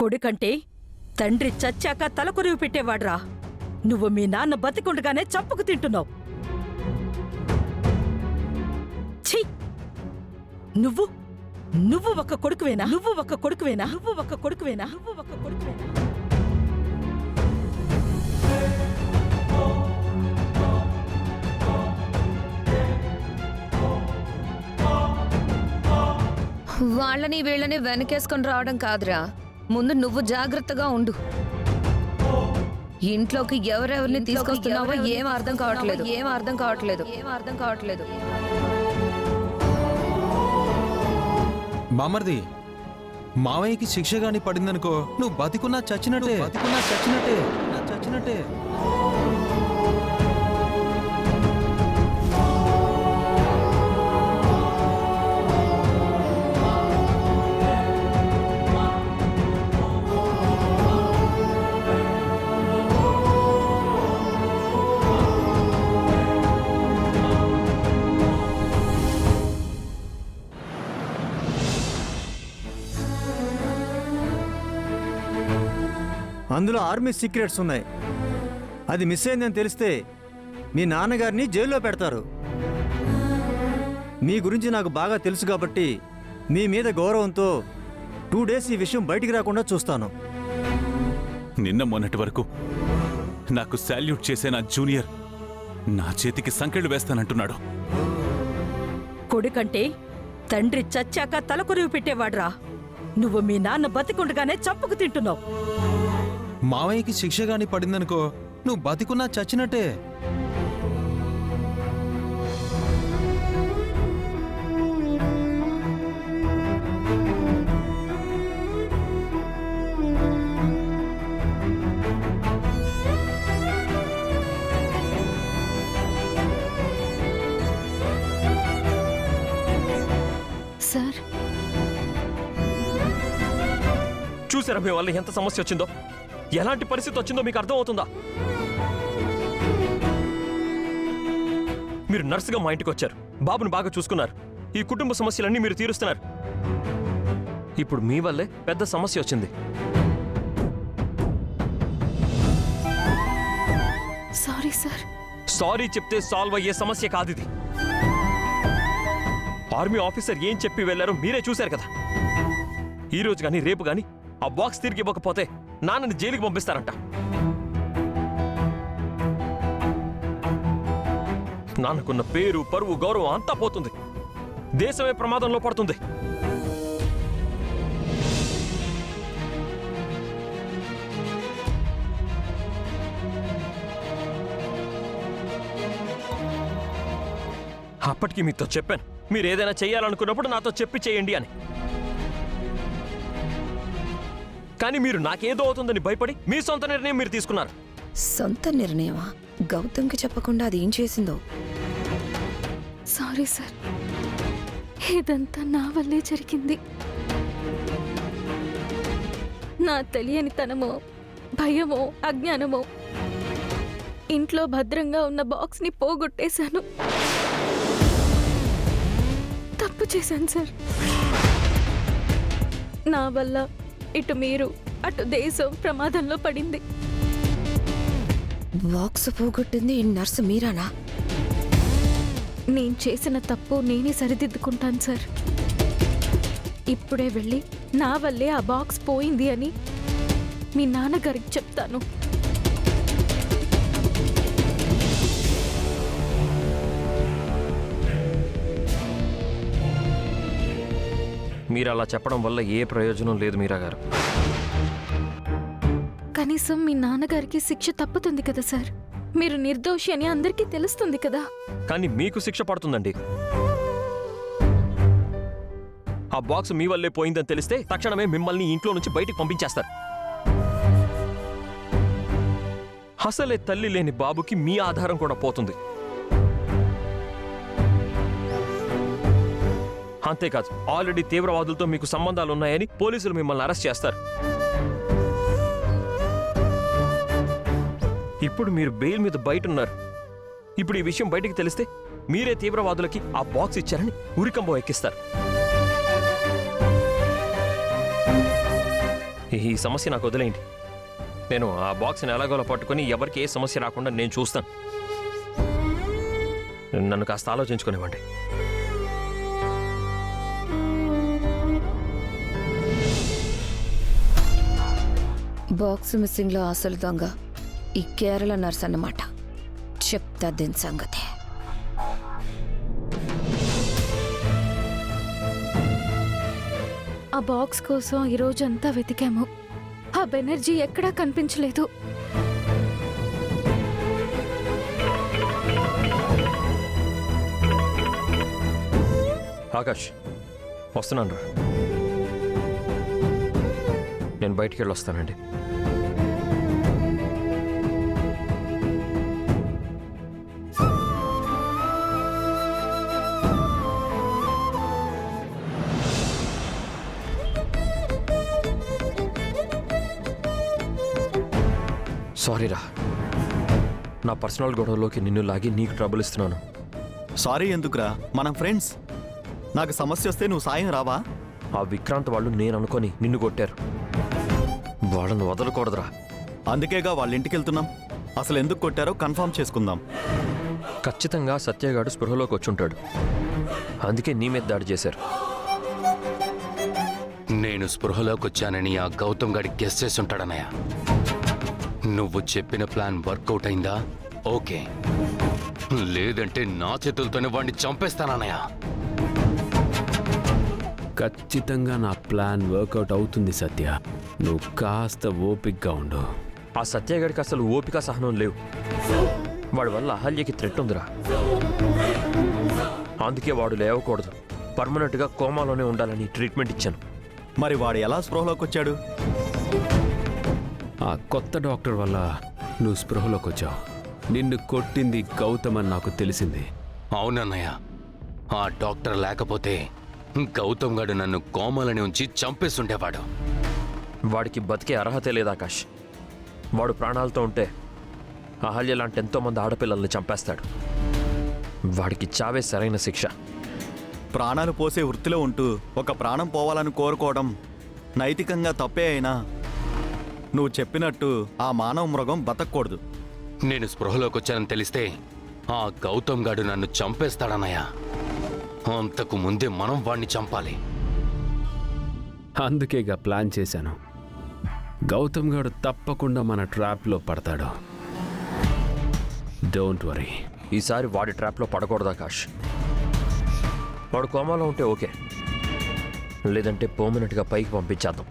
కొడుకంటే తండ్రి చచ్చాక తలకొరివి పెట్టేవాడ్రా. నువ్వు మీ నాన్న బతికుండగానే చంపుకు తింటున్నావు. ఛీ! నువ్వు నువ్వు ఒక కొడుకువేనా? నువ్వు ఒక కొడుకువేనా? నువ్వు ఒక కొడుకువేనా? నువ్వు ఒక కొడుకువేనా? వాళ్ళని వీళ్ళని వెనకేసుకొని రావడం కాదురా, ముందు నువ్వు జాగ్రత్తగా ఉండు. ఇంట్లోకి ఎవరెవరిని తీసుకొస్తున్నావో ఏం అర్థం కావట్లేదు. మామర్ది, మావయ్యకి శిక్ష గాని పడిందనుకో, నువ్వు బతికున్నా చచ్చినట్టే. అందులో ఆర్మీ సీక్రెట్స్ ఉన్నాయి. అది మిస్ అయిందని తెలిస్తే మీ నాన్నగారిని జైల్లో పెడతారు. మీ గురించి నాకు బాగా తెలుసు కాబట్టి మీ మీద గౌరవంతో 2 days ఈ విషయం బయటికి రాకుండా చూస్తాను. నిన్న మొన్నటి వరకు నాకు సాల్యూట్ చేసే నా జూనియర్ నా చేతికి సంకెళ్ళు వేస్తానంటున్నాడు. కొడుకంటే తండ్రి చచ్చాక తలకొరివి పెట్టేవాడ్రా. నువ్వు మీ నాన్న బతికుండగానే చంపుకు తింటున్నావు. మావయ్యకి శిక్ష గాని పడిందనుకో, నువ్వు బతికున్నా చచ్చినట్టే. సార్, చూసారా మీ వల్ల ఎంత సమస్య వచ్చిందో? ఎలాంటి పరిస్థితి వచ్చిందో మీకు అర్థమవుతుందా? మీరు నర్సుగా మా ఇంటికి వచ్చారు, బాబుని బాగా చూసుకున్నారు, ఈ కుటుంబ సమస్యలన్నీ మీరు తీరుస్తున్నారు. ఇప్పుడు మీ వల్లే పెద్ద సమస్య వచ్చింది. Sorry sir. సారీ చెప్తే సాల్వ్ అయ్యే సమస్య కాదు ఇది. ఆర్మీ ఆఫీసర్ ఏం చెప్పి వెళ్లారో మీరే చూశారు కదా. ఈ రోజు కానీ రేపు కానీ ఆ బాక్స్ తిరిగి ఇవ్వకపోతే నాన్నని జైలుకి పంపిస్తారంట. నాన్నకున్న పేరు, పరువు, గౌరవం అంతా పోతుంది. దేశమే ప్రమాదంలో పడుతుంది. అప్పటికి మీతో చెప్పాను, మీరు ఏదైనా చేయాలనుకున్నప్పుడు నాతో చెప్పి చేయండి అని. కానీ మీరు నాకేదో అవుతుందని భయపడి మీ సొంత నిర్ణయం మీరు తీసుకున్నారు. సొంత నిర్ణయమా? గౌతమ్కి చెప్పకుండా అది ఏం చేసిందో. సారీ సార్, ఇదంతా నా వల్లే జరిగింది. నా తెలియనితనమో, భయమో, అజ్ఞానమో ఇంట్లో భద్రంగా ఉన్న బాక్స్ని పోగొట్టేశాను. తప్పు చేశాను సార్. నా వల్ల ఇటు మీరు అటు దేశం ప్రమాదంలో పడింది. బాక్స్ పోగొట్టింది ఈ నర్సు మీరానా? నేను చేసిన తప్పు నేనే సరిదిద్దుకుంటాను సార్. ఇప్పుడే వెళ్ళి నా వల్లే ఆ బాక్స్ పోయింది అని మీ నాన్నగారికి చెప్తాను. మీరు అలా చెప్పడం వల్ల ఏ ప్రయోజనం లేదు మీరా గారు. కనీసం మీ నాన్నగారికి శిక్ష తప్పుతుంది కదా సార్. మీరు నిర్దోషి అని అందరికీ తెలుస్తుంది కదా. కానీ మీకు శిక్ష పడుతుందండి. ఆ బాక్స్ మీ వల్లే పోయిందని తెలిస్తే తక్షణమే మిమ్మల్ని ఇంట్లో నుంచి బయటికి పంపించేస్తారు. అసలే తల్లి లేని బాబుకి మీ ఆధారం కూడా పోతుంది. అంతేకాదు, ఆల్రెడీ తీవ్రవాదులతో మీకు సంబంధాలున్నాయని పోలీసులు మిమ్మల్ని అరెస్ట్ చేస్తారు. ఇప్పుడు మీరు బెయిల్ మీద బయట ఉన్నారు. ఇప్పుడు ఈ విషయం బయటికి తెలిస్తే మీరే తీవ్రవాదులకి ఆ బాక్స్ ఇచ్చారని ఉరికంబం ఎక్కిస్తారు. ఈ సమస్య నాకు వదిలేయండి. నేను ఆ బాక్స్ని ఎలాగోలా పట్టుకొని ఎవరికి ఏ సమస్య రాకుండా నేను చూస్తాను. నన్ను కాస్త ఆలోచించుకునేవ్వండి. బాక్స్ మిస్సింగ్లో అసలు దొంగ ఈ కేరళ నర్స్ అన్నమాట. చెప్తా దీని సంగతి. ఆ బాక్స్ కోసం ఈ రోజంతా వెతికాము. ఆ బెనర్జీ ఎక్కడా కనిపించలేదు. ఆకాష్, వస్తున్నాను రా. నేను బయటికి వెళ్ళి వస్తానండి. సారీ రా, నా పర్సనల్ గొడవలోకి నిన్ను లాగి నీకు ట్రబుల్ ఇస్తున్నాను. సారీ ఎందుకురా, మనం ఫ్రెండ్స్. నాకు సమస్య వస్తే నువ్వు సాయం రావా? ఆ విక్రాంత్ వాళ్ళు నేను అనుకొని నిన్ను కొట్టారు. వాళ్ళను వదలకూడదురా. అందుకేగా వాళ్ళ ఇంటికి వెళ్తున్నాం. అసలు ఎందుకు కొట్టారో కన్ఫర్మ్ చేసుకుందాం. ఖచ్చితంగా సత్యగాడు స్పృహలోకి వచ్చుంటాడు. అందుకే నీ మీద దాడి చేశారు. నేను స్పృహలోకి వచ్చానని ఆ గౌతమ్ గాడి గెస్ చేసి ఉంటాడన్నయ్య. నువ్వు చెప్పిన ప్లాన్ వర్కౌట్ అయిందా? ఓకే, లేదంటే నా చేతులతోనే వాడిని చంపేస్తానన్నయ్య. ఖచ్చితంగా నా ప్లాన్ వర్కౌట్ అవుతుంది సత్య. నువ్వు కాస్త ఓపిక్గా ఉండు. ఆ సత్యగాడికి అసలు ఓపిక సహనం లేవు. వాడి వల్ల అహల్యకి థ్రెట్ ఉందిరా. అందుకే వాడు లేవకూడదు, పర్మనెంట్గా కోమాలోనే ఉండాలని ట్రీట్మెంట్ ఇచ్చాను. మరి వాడు ఎలా స్పృహలోకి వచ్చాడు? ఆ కొత్త డాక్టర్ వల్ల నువ్వు స్పృహలోకి వచ్చావు. నిన్ను కొట్టింది గౌతమ్ అని నాకు తెలిసింది. అవునన్నయ్య, ఆ డాక్టర్ లేకపోతే గౌతమ్ గాడు నన్ను కోమాలని ఉంచి చంపేస్తుండేవాడు. వాడికి బతికే అర్హతే లేదు ఆకాష్. వాడు ప్రాణాలతో ఉంటే అహల్య లాంటి ఎంతోమంది ఆడపిల్లల్ని చంపేస్తాడు. వాడికి చావే సరైన శిక్ష. ప్రాణాలు పోసే వృత్తిలో ఉంటూ ఒక ప్రాణం పోవాలని కోరుకోవడం నైతికంగా తప్పే అయినా నువ్వు చెప్పినట్టు ఆ మానవ మృగం బతకూడదు. నేను స్పృహలోకి వచ్చానని తెలిస్తే ఆ గౌతమ్ గాడు నన్ను చంపేస్తాడన్నయ్య. అంతకు ముందే మనం వాణ్ణి చంపాలి. అందుకేగా ప్లాన్ చేశాను. గౌతమ్ గాడు తప్పకుండా మన ట్రాప్లో పడతాడు. Don't worry. ఈసారి వాడి ట్రాప్లో పడకూడదు ఆకాష్. వాడు కోమాలో ఉంటే ఓకే, లేదంటే పర్మనెంట్గా పైకి పంపించేద్దాం.